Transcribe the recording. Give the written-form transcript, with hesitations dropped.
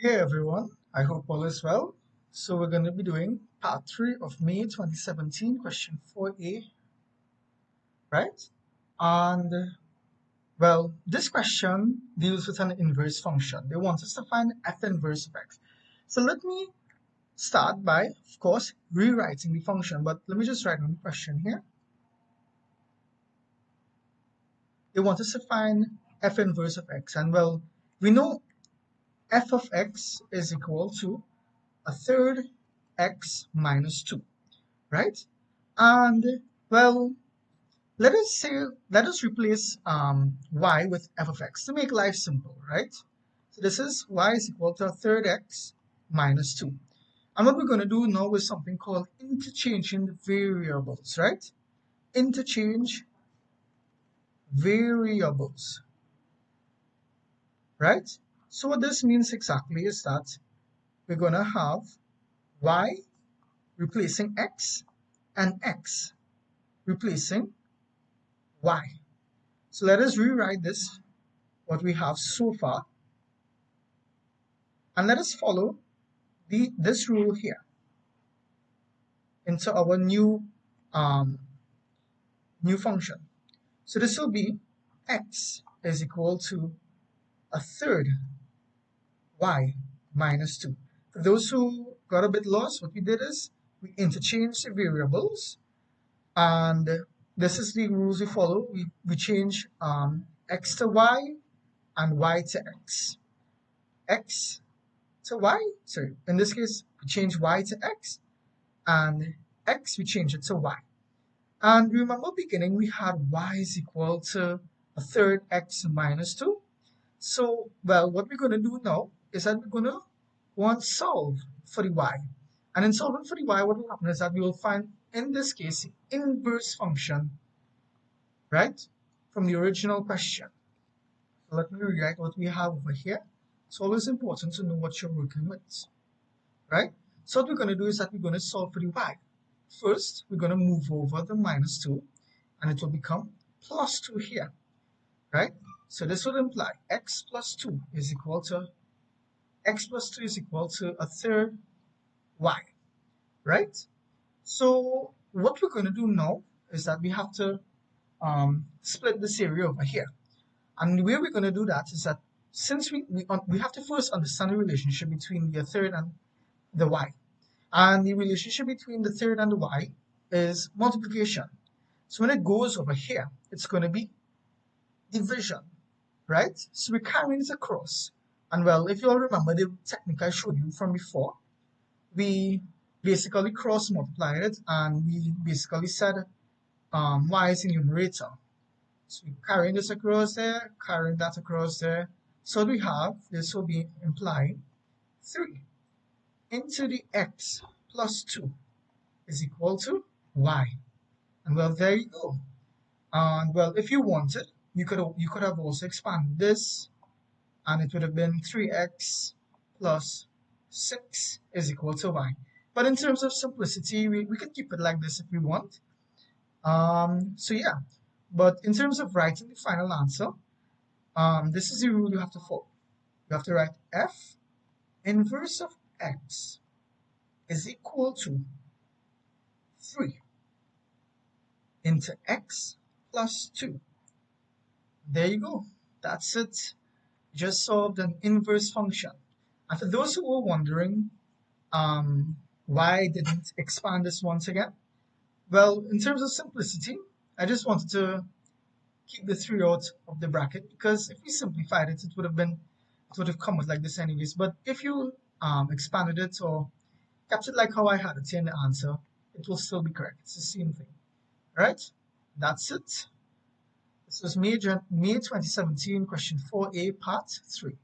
Hey everyone, I hope all is well. So we're going to be doing part 3 of May 2017, question 4a, right? And this question deals with an inverse function. They want us to find f inverse of x. So let me start by, of course, rewriting the function, but let me just write on the question here. They want us to find f inverse of x, and we know f of x is equal to a third x minus 2. Right? And well, let us replace y with f of x to make life simple, right? So this is y is equal to a third x minus 2. And what we're going to do now is something called interchanging variables, right? Interchange variables, right? So what this means exactly is that we're going to have y replacing x and x replacing y. So let us rewrite this, what we have so far, and let us follow this rule here into our new function. So this will be x is equal to a third y minus 2. For those who got a bit lost, what we did is we interchanged the variables, and this is the rules we follow. We change x to y and y to x. X to y, sorry, in this case, we change y to x, and x, we change it to y. And remember beginning, we had y is equal to a third x minus 2. So, what we're going to do now is that we're going to want solve for the y. And in solving for the y, what will happen is that we will find, in this case, the inverse function, right, from the original question. So let me rewrite what we have over here. It's always important to know what you're working with, right? So what we're going to do is that we're going to solve for the y. First, we're going to move over the minus 2, and it will become plus 2 here, right? So this would imply x plus 2 is equal to a third y, right? So what we're going to do now is that we have to split this area over here. And the way we're going to do that is that since we have to first understand the relationship between the third and the y. And the relationship between the third and the y is multiplication. So when it goes over here, it's going to be division, right? So we're carrying it across. And if you all remember the technique I showed you from before, we basically cross multiplied it, and we basically said y is in numerator. So we're carrying this across there, carrying that across there. So we have, this will be implying 3 into the x plus 2 is equal to y. And there you go. And if you wanted, you could have also expanded this, and it would have been 3x plus 6 is equal to y. But in terms of simplicity, we could keep it like this if we want. So yeah, but in terms of writing the final answer, this is the rule you have to follow. You have to write f inverse of x is equal to 3 into x plus 2. There you go. That's it. Just solved an inverse function. And for those who were wondering why I didn't expand this once again, in terms of simplicity, I just wanted to keep the 3 out of the bracket, because if we simplified it, it would have come out like this anyways. But if you expanded it or kept it like how I had it in the answer, it will still be correct. It's the same thing. All right? That's it. This was May 2017, question 4a, part 3.